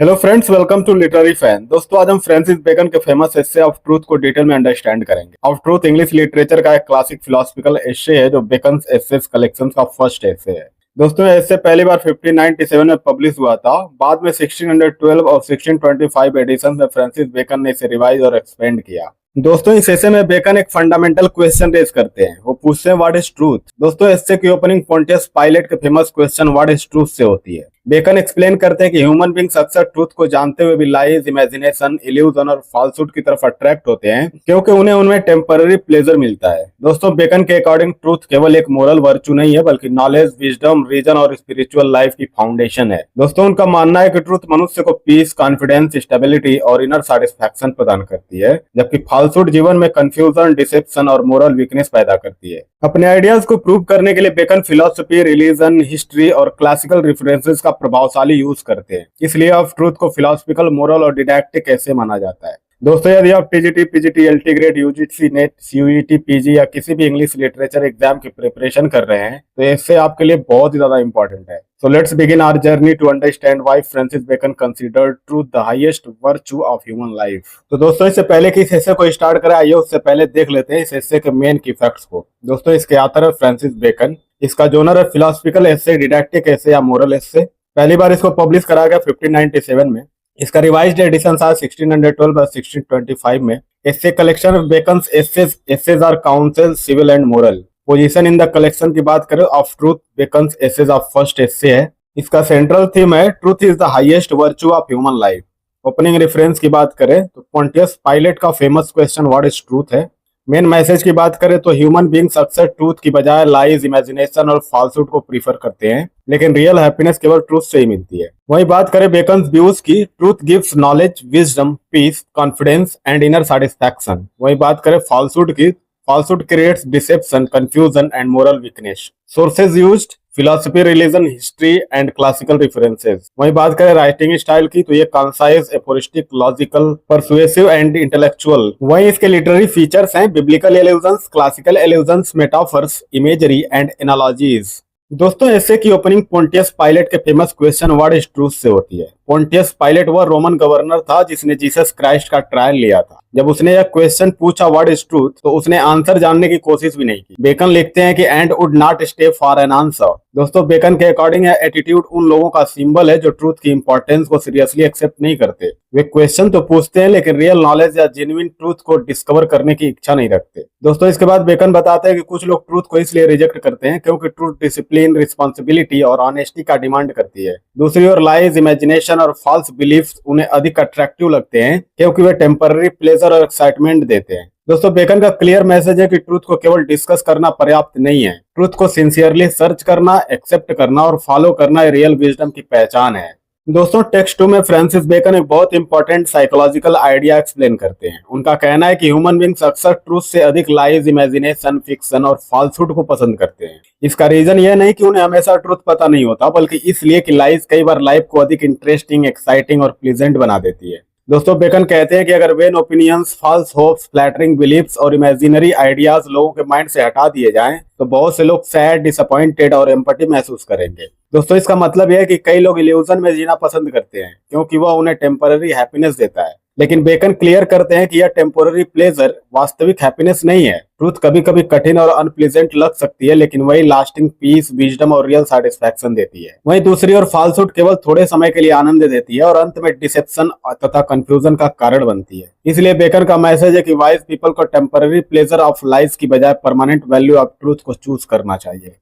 Hello friends, welcome to literary fan. दोस्तों, आज हम फ्रांसिस बेकन के फेमस एस्से ऑफ ट्रूथ को डिटेल में अंडरस्टैंड करेंगे। ऑफ ट्रूथ इंग्लिश लिटरेचर का एक क्लासिक फिलोसफिकल एस्से है जो बेकन एस्सेस कलेक्शन का फर्स्ट एस्से है। दोस्तों, ये एस्से पहली बार 1597 में पब्लिश हुआ था। बाद में 1612 और 1625 एडिशन में फ्रांसिस बेकन ने इसे रिवाइज और एक्सपेंड किया। दोस्तों, इस एस्से में बेकन एक फंडामेंटल क्वेश्चन रेज करते हैं। वो पूछते हैं व्हाट इज ट्रूथ। दोस्तों, एस्से की ओपनिंग पोंटियस पायलट के famous question what is truth से होती है। बेकन एक्सप्लेन करते हैं कि ह्यूमन बींग्स अक्सर ट्रूथ को जानते हुए भी लाइज, इमेजिनेशन, इल्यूजन और फॉल्सहुड की तरफ अट्रैक्ट होते हैं क्योंकि उन्हें उनमें टेम्पररी प्लेजर मिलता है। दोस्तों, बेकन के अकॉर्डिंग ट्रूथ केवल एक मोरल वर्चू नहीं है बल्कि नॉलेज, विजडम, रीजन और स्पिरिचुअल लाइफ की फाउंडेशन है। दोस्तों, उनका मानना है कि ट्रूथ मनुष्य को पीस, कॉन्फिडेंस, स्टेबिलिटी और इनर सेटिस्फैक्शन प्रदान करती है, जबकि फॉल्सहुड जीवन में कंफ्यूजन, डिसेप्शन और मोरल वीकनेस पैदा करती है। अपने आइडियाज को प्रूव करने के लिए बेकन फिलोसफी, रिलीजन, हिस्ट्री और क्लासिकल रेफरेंसेस का प्रभावशाली यूज करते हैं। इसलिए ऑफ ट्रूथ को फिलोसफिकल, मोरल और डिडैक्टिक ऐसे माना जाता है। दोस्तों, यदि आप TGT, PGT, LT grade, UGC net, CUET, PG या किसी भी इंग्लिश लिटरेचर एग्जाम की प्रिपरेशन कर रहे हैं तो इससे आपके लिए बहुत ही ज्यादा इंपॉर्टेंट है। So let's begin our journey to understand why Francis Bacon considered truth the highest virtue of human life। तो दोस्तों, इससे पहले कि इस हिस्से को स्टार्ट करें, आइए उससे पहले देख लेते हैं इस हिस्से के मेन की फैक्ट्स को। दोस्तों, इसके ऑथर है फ्रांसिस बेकन। इसका जोनर है फिलोसफिकल एस्से, डिडैक्टिक एस्से या मोरल एस्से। पहली बार इसको पब्लिश करा गया 1597 में। इसका रिवाइज्ड एडिशन था 1612 और 1625 में। Essay collection of Bacon's essays are counsel, civil and moral. Position in the collection की बात करें, of truth Bacon's essays of first essay है। इसका सेंट्रल थीम है truth is the highest virtue of human life. Opening reference की बात करें तो पोंटियस पायलट का famous question what is truth है। मेन मैसेज की बात करें तो ह्यूमन बींग्स अक्सर ट्रूथ की बजाय लाइज, इमेजिनेशन और फॉल्सहुड को प्रीफर करते हैं, लेकिन रियल हैप्पीनेस केवल ट्रूथ से ही मिलती है। वहीं बात करें बेकन्स व्यूज की, truth gives knowledge, wisdom, peace, confidence and inner satisfaction. वहीं बात करें फॉल्सहुड की, falsehood creates deception, confusion and moral weakness। Sources used philosophy, religion, history and classical references। वहीं बात करें राइटिंग स्टाइल की तो ये concise, aphoristic, logical, persuasive and intellectual. वहीं इसके लिटरेरी फीचर्स हैं biblical illusions, classical illusions, metaphors, imagery and analogies. दोस्तों, ऐसे की ओपनिंग पोंटियस पायलट के famous question what is truth से होती है। पोंटियस पायलट वह रोमन गवर्नर था जिसने जीसस क्राइस्ट का ट्रायल लिया था। जब उसने यह क्वेश्चन पूछा व्हाट इज ट्रूथ तो उसने आंसर जानने की कोशिश भी नहीं की। बेकन लिखते हैं कि and would not stay for an answer. दोस्तों, बेकन के अकॉर्डिंग यह एटीट्यूड उन लोगों का सिंबल है जो ट्रूथ की इंपॉर्टेंस को सीरियसली एक्सेप्ट नहीं करते। वे क्वेश्चन तो पूछते हैं लेकिन रियल नॉलेज या जेन्युइन ट्रूथ को डिस्कवर करने की इच्छा नहीं रखते। दोस्तों, इसके बाद बेकन बताते हैं कि कुछ लोग ट्रूथ को इसलिए रिजेक्ट करते हैं क्योंकि ट्रूथ डिसिप्लिन, रिस्पॉन्सिबिलिटी और ऑनेस्टी का डिमांड करती है। दूसरी ओर लाइज, इमेजिनेशन और फॉल्स बिलीफ्स उन्हें अधिक अट्रैक्टिव लगते हैं क्योंकि वे टेम्पररी प्लेजर और एक्साइटमेंट देते हैं। दोस्तों, बेकन का क्लियर मैसेज है कि ट्रूथ को केवल डिस्कस करना पर्याप्त नहीं है। ट्रूथ को सिंसियरली सर्च करना, एक्सेप्ट करना और फॉलो करना रियल विजडम की पहचान है। दोस्तों, टेक्स्ट 2 में फ्रांसिस बेकन एक बहुत इंपॉर्टेंट साइकोलॉजिकल आइडिया एक्सप्लेन करते हैं। उनका कहना है कि ह्यूमन बींग्स अक्सर ट्रूथ से अधिक लाइज, इमेजिनेशन, फिक्शन और फॉल्सहुड को पसंद करते हैं। इसका रीजन यह नहीं कि उन्हें हमेशा ट्रूथ पता नहीं होता, बल्कि इसलिए कि लाइज कई बार लाइफ को अधिक इंटरेस्टिंग, एक्साइटिंग और प्लीजेंट बना देती है। दोस्तों, बेकन कहते हैं कि अगर vain opinions, false hopes, flattering beliefs और इमेजिनरी आइडियाज लोगों के माइंड से हटा दिए जाएं तो बहुत से लोग सैड, डिसअपॉइंटेड और एम्पैथी महसूस करेंगे। दोस्तों, इसका मतलब यह है कि कई लोग इल्यूजन में जीना पसंद करते हैं क्योंकि वह उन्हें टेम्पररी हैप्पीनेस देता है, लेकिन बेकन क्लियर करते हैं कि यह टेम्पोररी प्लेजर वास्तविक हैप्पीनेस नहीं है। ट्रूथ कभी कभी कठिन और अनप्लीजेंट लग सकती है लेकिन वही लास्टिंग पीस, विजडम और रियल सेटिस्फैक्शन देती है। वहीं दूसरी ओर फॉल्सहुड केवल थोड़े समय के लिए आनंद देती है और अंत में डिसेप्शन तथा कंफ्यूजन का कारण बनती है। इसलिए बेकन का मैसेज है कि वाइज पीपल को टेम्पररी प्लेजर ऑफ लाइफ की बजाय परमानेंट वैल्यू ऑफ ट्रूथ को चूज करना चाहिए।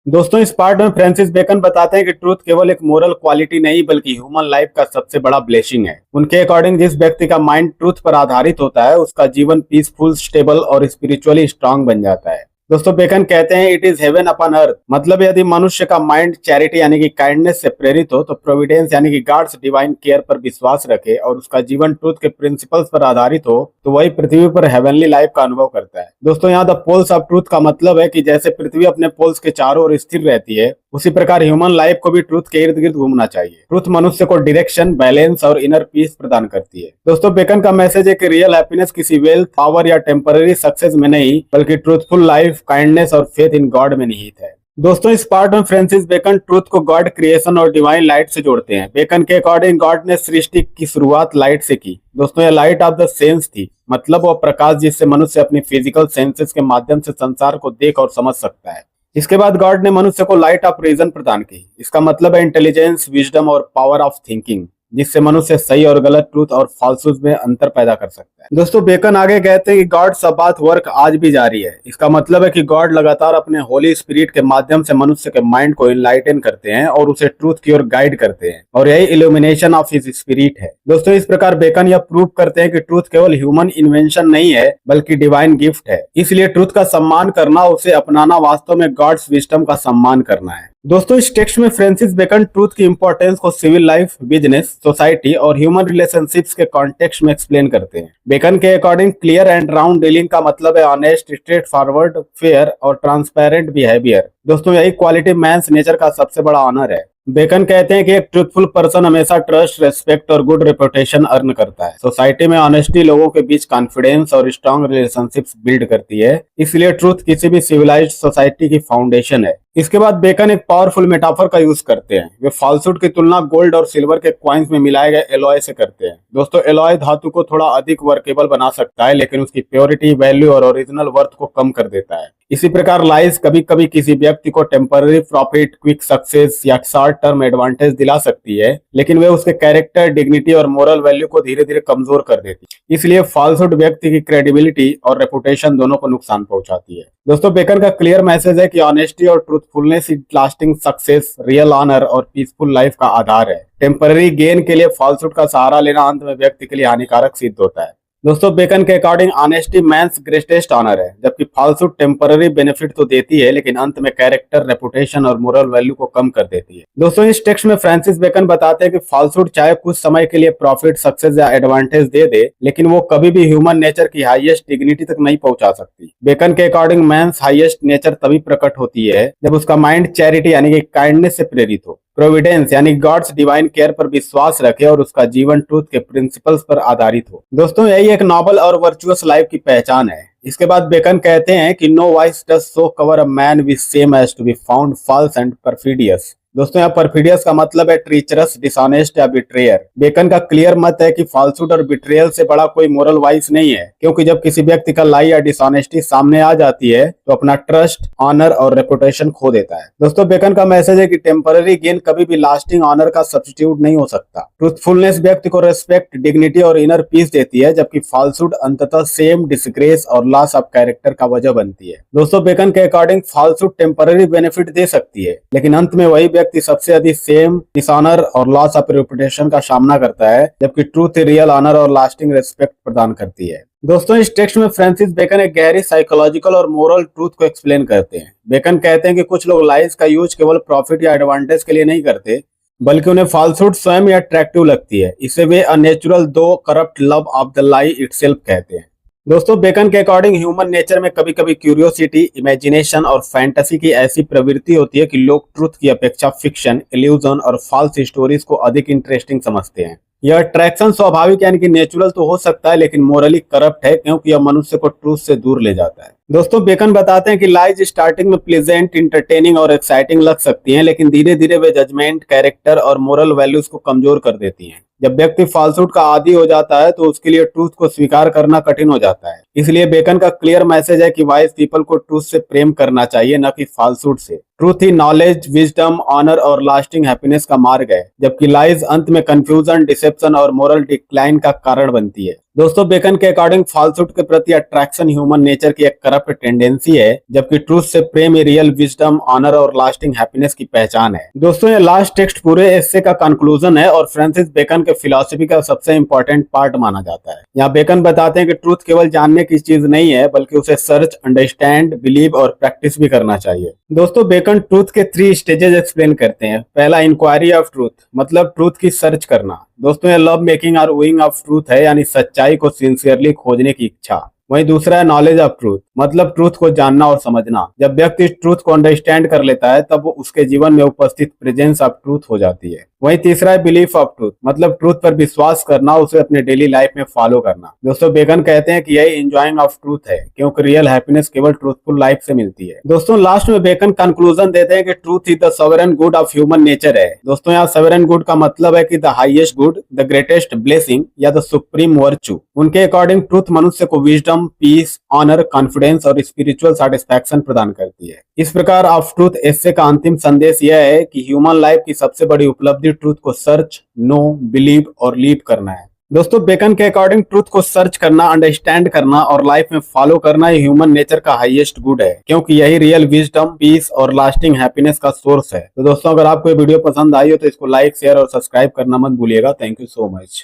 दोस्तों, इस पार्ट में फ्रांसिस बेकन बताते हैं कि ट्रूथ केवल एक मोरल क्वालिटी नहीं बल्कि ह्यूमन लाइफ का सबसे बड़ा ब्लेसिंग है। उनके अकॉर्डिंग जिस व्यक्ति का माइंड ट्रूथ पर आधारित होता है उसका जीवन पीसफुल, स्टेबल और स्पिरिचुअली स्ट्रांग बन जाता है। दोस्तों, बेकन कहते हैं it is heaven upon earth. मतलब यदि मनुष्य का माइंड चैरिटी यानी कि काइंडनेस से प्रेरित हो तो प्रोविडेंस यानी कि गॉड्स डिवाइन केयर पर विश्वास रखे और उसका जीवन ट्रूथ के प्रिंसिपल्स पर आधारित हो तो वही पृथ्वी पर हेवनली लाइफ का अनुभव करता है। दोस्तों, यहाँ द पोल्स ऑफ ट्रूथ का मतलब है कि जैसे पृथ्वी अपने पोल्स के चारों ओर स्थिर रहती है उसी प्रकार ह्यूमन लाइफ को भी ट्रूथ के इर्द गिर्द घूमना चाहिए। ट्रूथ मनुष्य को डायरेक्शन, बैलेंस और इनर पीस प्रदान करती है। दोस्तों, बेकन का मैसेज है कि रियल हैप्पीनेस किसी वेल्थ, पावर या टेम्पररी सक्सेस में नहीं बल्कि ट्रूथफुल लाइफ, काइंडनेस और फेथ इन गॉड में निहित है। दोस्तों इस पार्ट में फ्रांसिस बेकन ट्रूथ को गॉड क्रिएशन और डिवाइन लाइट से जोड़ते हैं। बेकन के अकॉर्डिंग गॉड ने सृष्टि की शुरुआत लाइट से की। दोस्तों यह लाइट ऑफ द सेंस थी, मतलब वो प्रकाश जिससे मनुष्य अपनी फिजिकल सेंसेस के माध्यम से संसार को देख और समझ सकता है। इसके बाद गॉड ने मनुष्य को लाइट ऑफ रीजन प्रदान की। इसका मतलब है इंटेलिजेंस, विजडम और पावर ऑफ थिंकिंग, जिससे मनुष्य सही और गलत, ट्रूथ और फॉल्सूज में अंतर पैदा कर सकता है। दोस्तों बेकन आगे कहते हैं कि गॉड सबाथ वर्क आज भी जारी है। इसका मतलब है कि गॉड लगातार अपने होली स्पिरिट के माध्यम से मनुष्य के माइंड को इनलाइटन करते हैं और उसे ट्रूथ की ओर गाइड करते हैं, और यही इल्यूमिनेशन ऑफ हिज स्पिरिट है। दोस्तों इस प्रकार बेकन यह प्रूव करते हैं कि ट्रूथ केवल ह्यूमन इन्वेंशन नहीं है बल्कि डिवाइन गिफ्ट है। इसलिए ट्रूथ का सम्मान करना, उसे अपनाना वास्तव में गॉड्स विजडम का सम्मान करना है। दोस्तों इस टेक्स्ट में फ्रांसिस बेकन ट्रूथ की इंपॉर्टेंस को सिविल लाइफ, बिजनेस, सोसाइटी और ह्यूमन रिलेशनशिप्स के कॉन्टेक्स्ट में एक्सप्लेन करते हैं। बेकन के according clear and round dealing का मतलब है ऑनेस्ट, स्ट्रेट फॉरवर्ड, फेयर और ट्रांसपेरेंट बिहेवियर। दोस्तों यही क्वालिटी मैंस नेचर का सबसे बड़ा ऑनर है। बेकन कहते हैं कि एक ट्रूथफुल पर्सन हमेशा ट्रस्ट, रेस्पेक्ट और गुड रेपुटेशन अर्न करता है। सोसाइटी में ऑनेस्टी लोगों के बीच कॉन्फिडेंस और स्ट्रॉन्ग रिलेशनशिप्स बिल्ड करती है। इसलिए ट्रूथ किसी भी सिविलाइज्ड सोसाइटी की फाउंडेशन है। इसके बाद बेकन एक पावरफुल मेटाफर का यूज करते हैं। वे फॉल्सूट की तुलना गोल्ड और सिल्वर के कॉइन्स में मिलाए गए एलॉय से करते हैं। दोस्तों एलॉय धातु को थोड़ा अधिक वर्केबल बना सकता है, लेकिन उसकी प्योरिटी, वैल्यू और ओरिजिनल वर्थ को कम कर देता है। इसी प्रकार लाइज कभी कभी किसी व्यक्ति को टेम्पररी प्रॉफिट, क्विक सक्सेस या शॉर्ट टर्म एडवांटेज दिला सकती है, लेकिन वे उसके कैरेक्टर, डिग्निटी और मोरल वैल्यू को धीरे धीरे कमजोर कर देती है। इसलिए फॉल्सूट व्यक्ति की क्रेडिबिलिटी और रेपुटेशन दोनों को नुकसान पहुंचाती है। दोस्तों बेकन का क्लियर मैसेज है कि ऑनेस्टी और ट्रूथफुलनेस ही लास्टिंग सक्सेस, रियल ऑनर और पीसफुल लाइफ का आधार है। टेम्पररी गेन के लिए फॉल्सूट का सहारा लेना अंत में व्यक्ति के लिए हानिकारक सिद्ध होता है। दोस्तों बेकन के according honesty man's greatest honour है, जबकि फॉल्सूट टेम्पररी बेनिफिट तो देती है लेकिन अंत में कैरेक्टर, रेपुटेशन और मोरल वैल्यू को कम कर देती है। दोस्तों इस टेक्स्ट में फ्रांसिस बेकन बताते हैं कि फॉल्सूट चाहे कुछ समय के लिए प्रॉफिट, सक्सेस या एडवांटेज दे दे, लेकिन वो कभी भी ह्यूमन नेचर की हाईएस्ट डिग्निटी तक नहीं पहुंचा सकती। बेकन के अकॉर्डिंग मैंस हाईएस्ट नेचर तभी प्रकट होती है जब उसका माइंड चैरिटी यानी कि काइंडनेस से प्रेरित हो, प्रोविडेंस यानी गॉड्स डिवाइन केयर पर विश्वास रखे और उसका जीवन ट्रूथ के प्रिंसिपल्स पर आधारित हो। दोस्तों यही एक नॉबल और वर्चुअस लाइफ की पहचान है। इसके बाद बेकन कहते हैं कि no vice does so cover a man with shame as to be found false and perfidious. दोस्तों यहाँ परफिडियस का मतलब है ट्रीचरस, डिसऑनेस्ट या बिट्रेयर। बेकन का क्लियर मत है कि फॉल्सूट और बिट्रेयल से बड़ा कोई मोरल वाइस नहीं है, क्योंकि जब किसी व्यक्ति का लाई या डिसऑनेस्टी सामने आ जाती है तो अपना ट्रस्ट, ऑनर और रेपुटेशन खो देता है। दोस्तों बेकन का मैसेज है कि टेम्पररी गेन कभी भी लास्टिंग ऑनर का सब्स्टिट्यूट नहीं हो सकता। ट्रूथफुलनेस व्यक्ति को रेस्पेक्ट, डिग्निटी और इनर पीस देती है, जबकि फॉल्सूट अंततः सेम, डिसग्रेस और लॉस ऑफ कैरेक्टर का वजह बनती है। दोस्तों बेकन के अकॉर्डिंग फॉल्सूट टेम्पररी बेनिफिट दे सकती है, लेकिन अंत में वही व्यक्ति सबसे अधिक सेम, डिसऑनर और लॉस ऑफ रेपुटेशन का सामना करता है, जबकि ट्रूथ रियल ऑनर और लास्टिंग रेस्पेक्ट प्रदान करती है। दोस्तों इस टेक्स्ट में फ्रांसिस बेकन एक गहरी साइकोलॉजिकल और मोरल ट्रूथ को एक्सप्लेन करते हैं। बेकन कहते हैं कि कुछ लोग लाइज का यूज केवल प्रॉफिट या एडवांटेज के लिए नहीं करते, बल्कि उन्हें फॉल्सूट स्वयं ही अट्रैक्टिव लगती है। इसे वे अननेचुरल दो corrupt love of the lie itself कहते हैं। दोस्तों बेकन के अकॉर्डिंग ह्यूमन नेचर में कभी कभी क्यूरियोसिटी, इमेजिनेशन और फैंटेसी की ऐसी प्रवृत्ति होती है कि लोग ट्रूथ की अपेक्षा फिक्शन, इल्यूजन और फॉल्स स्टोरीज को अधिक इंटरेस्टिंग समझते हैं। यह अट्रैक्शन स्वाभाविक यानी कि नेचुरल तो हो सकता है, लेकिन मोरली करप्ट है, क्योंकि यह मनुष्य को ट्रूथ से दूर ले जाता है। दोस्तों बेकन बताते हैं कि लाइज स्टार्टिंग में प्लेजेंट, इंटरटेनिंग और एक्साइटिंग लग सकती हैं, लेकिन धीरे धीरे वे जजमेंट, कैरेक्टर और मोरल वैल्यूज को कमजोर कर देती हैं। जब व्यक्ति फॉल्सूट का आदी हो जाता है तो उसके लिए ट्रूथ को स्वीकार करना कठिन हो जाता है। इसलिए बेकन का क्लियर मैसेज है कि वाइज पीपल को ट्रूथ से प्रेम करना चाहिए, न कि फॉल्सूट से। ट्रूथ ही नॉलेज, विजडम, ऑनर और लास्टिंग हैप्पीनेस का मार्ग है, जबकि लाइज अंत में कंफ्यूजन, डिसेप्शन और मोरल डिक्लाइन का कारण बनती है। दोस्तों बेकन के अकॉर्डिंग फॉल्सूट के प्रति अट्रैक्शन ह्यूमन नेचर की एक करप्ट टेंडेंसी है, जबकि ट्रूथ से प्रेम रियल विजडम, ऑनर और लास्टिंग हैप्पीनेस की पहचान है। दोस्तों ये लास्ट टेक्स्ट पूरे एस्से का कंक्लूजन है और फ्रांसिस बेकन के फिलॉसफी का सबसे इंपॉर्टेंट पार्ट माना जाता है। यहाँ बेकन बताते हैं कि ट्रूथ केवल जानने की चीज नहीं है, बल्कि उसे सर्च, अंडरस्टैंड, बिलीव और प्रैक्टिस भी करना चाहिए। दोस्तों बेकन ट्रूथ के 3 स्टेजेस एक्सप्लेन करते हैं। पहला इंक्वायरी ऑफ ट्रूथ, मतलब ट्रूथ की सर्च करना। दोस्तों ये लव मेकिंग और वूइंग ऑफ ट्रूथ है, यानी सच्चाई को सिंसियरली खोजने की इच्छा। वहीं दूसरा है नॉलेज ऑफ ट्रूथ, मतलब ट्रूथ को जानना और समझना। जब व्यक्ति ट्रूथ को अंडरस्टैंड कर लेता है तब वो उसके जीवन में उपस्थित प्रेजेंस ऑफ ट्रूथ हो जाती है। वहीं तीसरा है बिलीफ ऑफ ट्रूथ, मतलब ट्रूथ पर विश्वास करना, उसे अपने डेली लाइफ में फॉलो करना। दोस्तों बेकन कहते हैं कि यही एंजॉयिंग ऑफ ट्रूथ है, क्योंकि रियल हैप्पीनेस केवल ट्रूथफुल लाइफ से मिलती है। दोस्तों लास्ट में बेकन कंक्लूजन देते हैं कि truth is the sovereign good of human nature है। दोस्तों यहाँ सॉवरेन गुड का मतलब है कि the highest good, the greatest blessing या द सुप्रीम वर्च्यू। उनके अकॉर्डिंग ट्रूथ मनुष्य को विजडम, पीस, ऑनर, कॉन्फिडेंस और स्पिरिचुअल सेटिस्फैक्शन प्रदान करती है। इस प्रकार ऑफ ट्रूथ एस्से का अंतिम संदेश यह है कि ह्यूमन लाइफ की सबसे बड़ी उपलब्धि ट्रूथ को सर्च, नो, बिलीव और लीव करना है। दोस्तों बेकन के अकॉर्डिंग ट्रूथ को सर्च करना, अंडरस्टैंड करना और लाइफ में फॉलो करना ही ह्यूमन नेचर का हाईएस्ट गुड है, क्योंकि यही रियल विजडम, पीस और लास्टिंग हैप्पीनेस का सोर्स है। तो दोस्तों अगर आपको ये वीडियो पसंद आई हो तो इसको लाइक, शेयर और सब्सक्राइब करना मत भूलिएगा। Thank you so much.